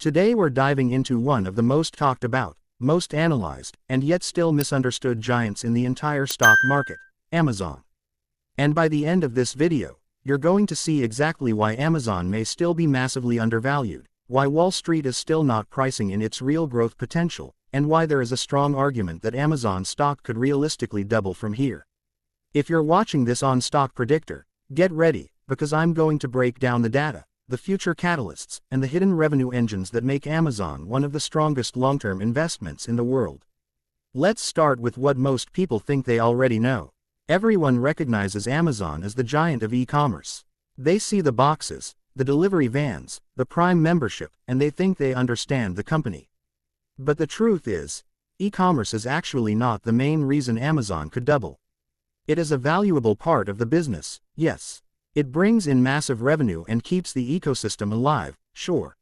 Today we're diving into one of the most talked about, most analyzed, and yet still misunderstood giants in the entire stock market, Amazon. And by the end of this video, you're going to see exactly why Amazon may still be massively undervalued, why Wall Street is still not pricing in its real growth potential, and why there is a strong argument that Amazon stock could realistically double from here. If you're watching this on Stock Predictor, get ready, because I'm going to break down the data, the future catalysts, and the hidden revenue engines that make Amazon one of the strongest long-term investments in the world. Let's start with what most people think they already know. Everyone recognizes Amazon as the giant of e-commerce. They see the boxes, the delivery vans, the Prime membership, and they think they understand the company. But the truth is, e-commerce is actually not the main reason Amazon could double. It is a valuable part of the business, yes. It brings in massive revenue and keeps the ecosystem alive, sure.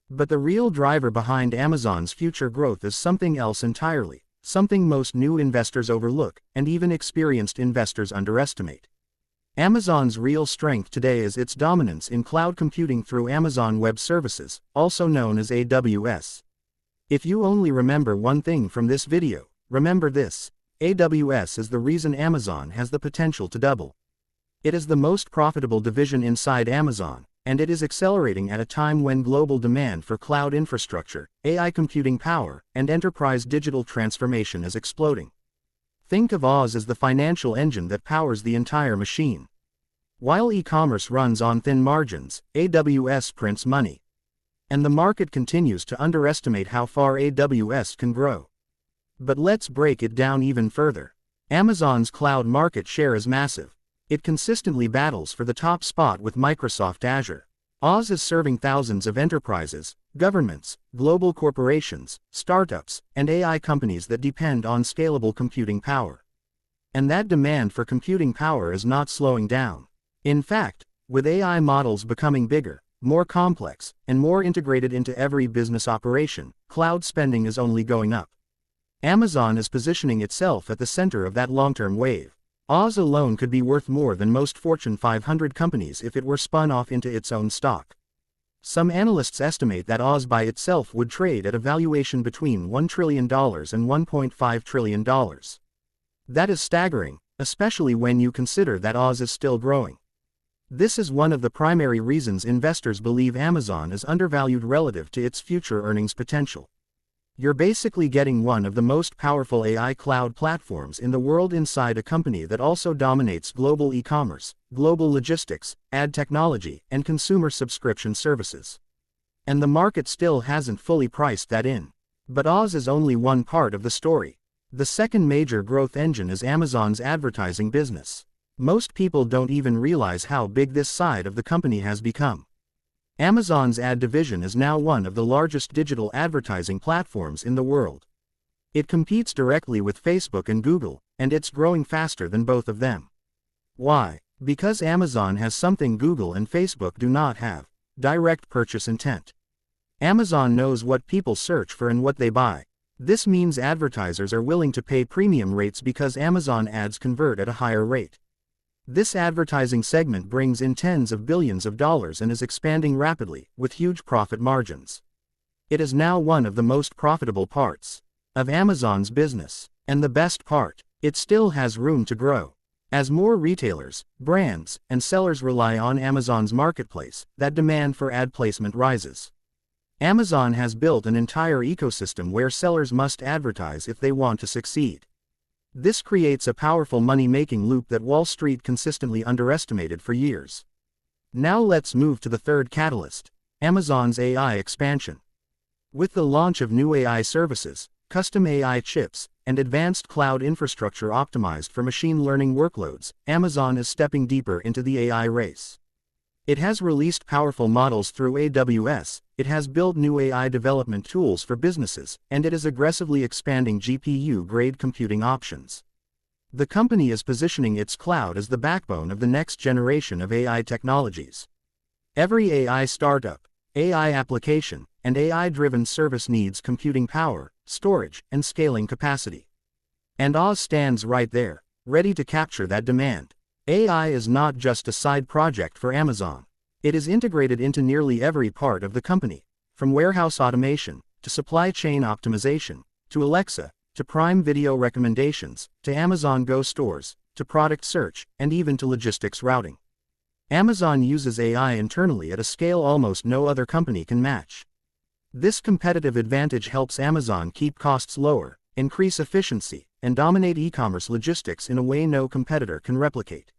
But the real driver behind Amazon's future growth is something else entirely, something most new investors overlook, and even experienced investors underestimate. Amazon's real strength today is its dominance in cloud computing through Amazon Web Services, also known as AWS. If you only remember one thing from this video, remember this: AWS is the reason Amazon has the potential to double. It is the most profitable division inside Amazon, and it is accelerating at a time when global demand for cloud infrastructure, AI computing power, and enterprise digital transformation is exploding. Think of Oz as the financial engine that powers the entire machine. While e-commerce runs on thin margins, AWS prints money. And the market continues to underestimate how far AWS can grow. But let's break it down even further. Amazon's cloud market share is massive. It consistently battles for the top spot with Microsoft Azure. Oz is serving thousands of enterprises, governments, global corporations, startups, and AI companies that depend on scalable computing power. And that demand for computing power is not slowing down. In fact, with AI models becoming bigger, more complex, and more integrated into every business operation, cloud spending is only going up. Amazon is positioning itself at the center of that long-term wave. Oz alone could be worth more than most Fortune 500 companies if it were spun off into its own stock. Some analysts estimate that Oz by itself would trade at a valuation between $1 trillion and $1.5 trillion. That is staggering, especially when you consider that Oz is still growing. This is one of the primary reasons investors believe Amazon is undervalued relative to its future earnings potential. You're basically getting one of the most powerful AI cloud platforms in the world inside a company that also dominates global e-commerce, global logistics, ad technology, and consumer subscription services. And the market still hasn't fully priced that in. But Oz is only one part of the story. The second major growth engine is Amazon's advertising business. Most people don't even realize how big this side of the company has become. Amazon's ad division is now one of the largest digital advertising platforms in the world. It competes directly with Facebook and Google, and it's growing faster than both of them. Why? Because Amazon has something Google and Facebook do not have: direct purchase intent. Amazon knows what people search for and what they buy. This means advertisers are willing to pay premium rates because Amazon ads convert at a higher rate. This advertising segment brings in tens of billions of dollars and is expanding rapidly, with huge profit margins. It is now one of the most profitable parts of Amazon's business. And the best part, it still has room to grow. As more retailers, brands, and sellers rely on Amazon's marketplace, that demand for ad placement rises. Amazon has built an entire ecosystem where sellers must advertise if they want to succeed. This creates a powerful money-making loop that Wall Street consistently underestimated for years. Now let's move to the third catalyst: Amazon's AI expansion. With the launch of new AI services, custom AI chips, and advanced cloud infrastructure optimized for machine learning workloads, Amazon is stepping deeper into the AI race. It has released powerful models through AWS, it has built new AI development tools for businesses, and it is aggressively expanding GPU-grade computing options. The company is positioning its cloud as the backbone of the next generation of AI technologies. Every AI startup, AI application, and AI-driven service needs computing power, storage, and scaling capacity. And Oz stands right there, ready to capture that demand. AI is not just a side project for Amazon. It is integrated into nearly every part of the company, From warehouse automation, to supply chain optimization, to Alexa, to Prime Video recommendations, to Amazon Go stores, to product search, and even to logistics routing. Amazon uses AI internally at a scale almost no other company can match. This competitive advantage helps Amazon keep costs lower, increase efficiency, and dominate e-commerce logistics in a way no competitor can replicate.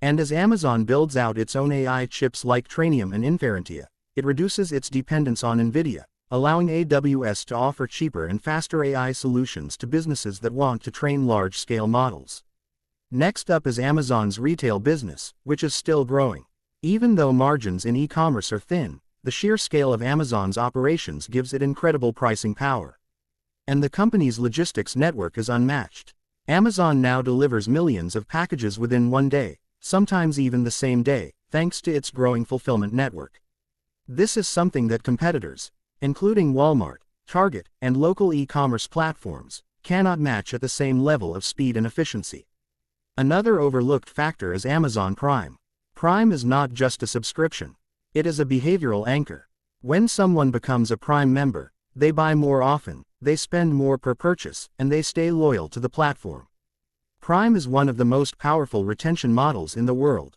And as Amazon builds out its own AI chips like Trainium and Inferentia, it reduces its dependence on NVIDIA, allowing AWS to offer cheaper and faster AI solutions to businesses that want to train large-scale models. Next up is Amazon's retail business, which is still growing. Even though margins in e-commerce are thin, the sheer scale of Amazon's operations gives it incredible pricing power. And the company's logistics network is unmatched. Amazon now delivers millions of packages within one day, sometimes even the same day, thanks to its growing fulfillment network. This is something that competitors, including Walmart, Target, and local e-commerce platforms, cannot match at the same level of speed and efficiency. Another overlooked factor is Amazon Prime. Prime is not just a subscription. It is a behavioral anchor. When someone becomes a Prime member, they buy more often, they spend more per purchase, and they stay loyal to the platform. Prime is one of the most powerful retention models in the world.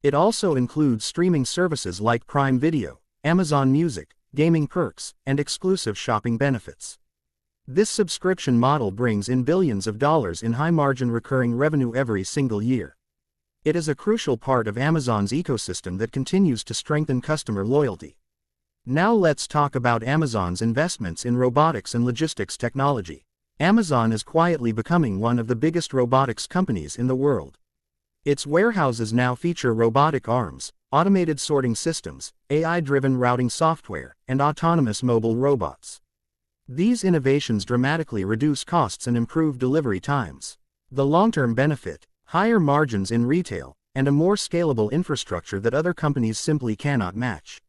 It also includes streaming services like Prime Video, Amazon Music, gaming perks, and exclusive shopping benefits. This subscription model brings in billions of dollars in high-margin recurring revenue every single year. It is a crucial part of Amazon's ecosystem that continues to strengthen customer loyalty. Now let's talk about Amazon's investments in robotics and logistics technology. Amazon is quietly becoming one of the biggest robotics companies in the world. Its warehouses now feature robotic arms, automated sorting systems, AI-driven routing software, and autonomous mobile robots. These innovations dramatically reduce costs and improve delivery times. The long-term benefit: higher margins in retail, and a more scalable infrastructure that other companies simply cannot match.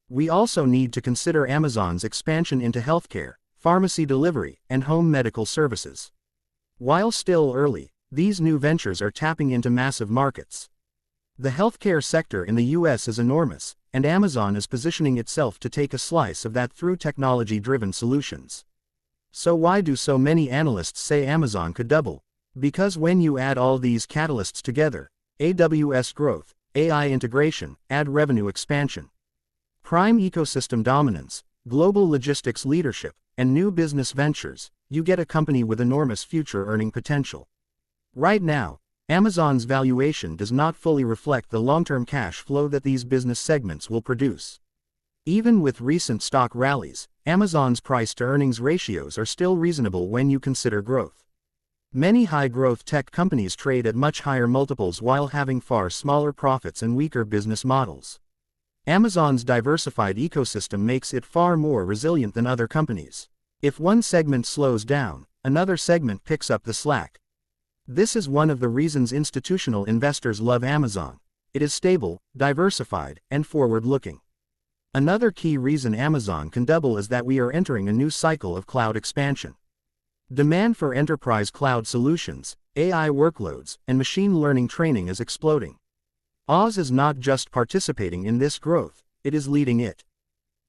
We also need to consider Amazon's expansion into healthcare, pharmacy delivery, and home medical services. While still early, these new ventures are tapping into massive markets. The healthcare sector in the US is enormous, and Amazon is positioning itself to take a slice of that through technology-driven solutions. So why do so many analysts say Amazon could double? Because when you add all these catalysts together, AWS growth, AI integration, ad revenue expansion, Prime ecosystem dominance, global logistics leadership, and new business ventures, you get a company with enormous future earning potential. Right now, Amazon's valuation does not fully reflect the long-term cash flow that these business segments will produce. Even with recent stock rallies, Amazon's price-to-earnings ratios are still reasonable when you consider growth. Many high-growth tech companies trade at much higher multiples while having far smaller profits and weaker business models. Amazon's diversified ecosystem makes it far more resilient than other companies. If one segment slows down, another segment picks up the slack. This is one of the reasons institutional investors love Amazon. It is stable, diversified, and forward-looking. Another key reason Amazon can double is that we are entering a new cycle of cloud expansion. Demand for enterprise cloud solutions, AI workloads, and machine learning training is exploding. Oz is not just participating in this growth, it is leading it.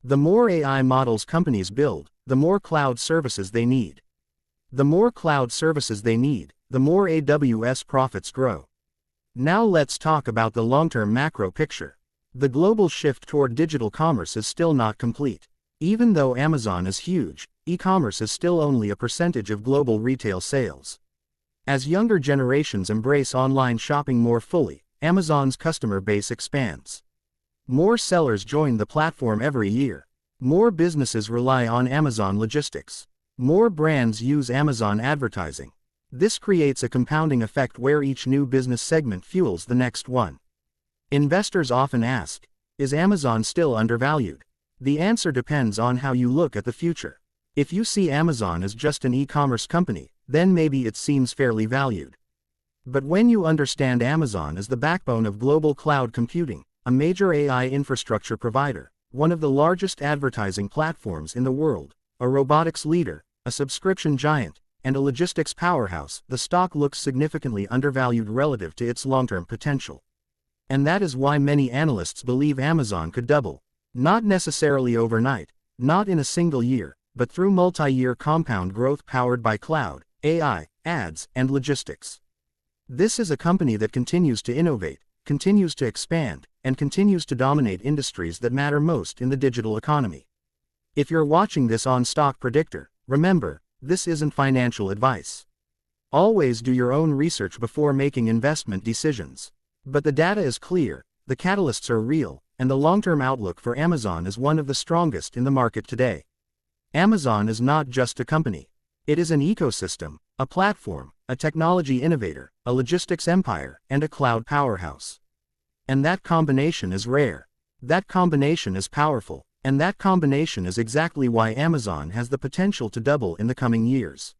The more AI models companies build, the more cloud services they need. The more cloud services they need, the more AWS profits grow. Now let's talk about the long-term macro picture. The global shift toward digital commerce is still not complete. Even though Amazon is huge, e-commerce is still only a percentage of global retail sales. As younger generations embrace online shopping more fully, Amazon's customer base expands. More sellers join the platform every year. More businesses rely on Amazon logistics. More brands use Amazon advertising. This creates a compounding effect where each new business segment fuels the next one. Investors often ask, is Amazon still undervalued? The answer depends on how you look at the future. If you see Amazon as just an e-commerce company, then maybe it seems fairly valued. But when you understand Amazon as the backbone of global cloud computing, a major AI infrastructure provider, one of the largest advertising platforms in the world, a robotics leader, a subscription giant, and a logistics powerhouse, the stock looks significantly undervalued relative to its long-term potential. And that is why many analysts believe Amazon could double. Not necessarily overnight, Not in a single year, but through multi-year compound growth powered by cloud, AI, ads, and logistics. This is a company that continues to innovate, continues to expand, and continues to dominate industries that matter most in the digital economy. If you're watching this on Stock Predictor, remember, this isn't financial advice. Always do your own research before making investment decisions. But the data is clear, the catalysts are real, and the long-term outlook for Amazon is one of the strongest in the market today. Amazon is not just a company. It is an ecosystem, a platform, a technology innovator, a logistics empire, and a cloud powerhouse. And that combination is rare. That combination is powerful, and that combination is exactly why Amazon has the potential to double in the coming years.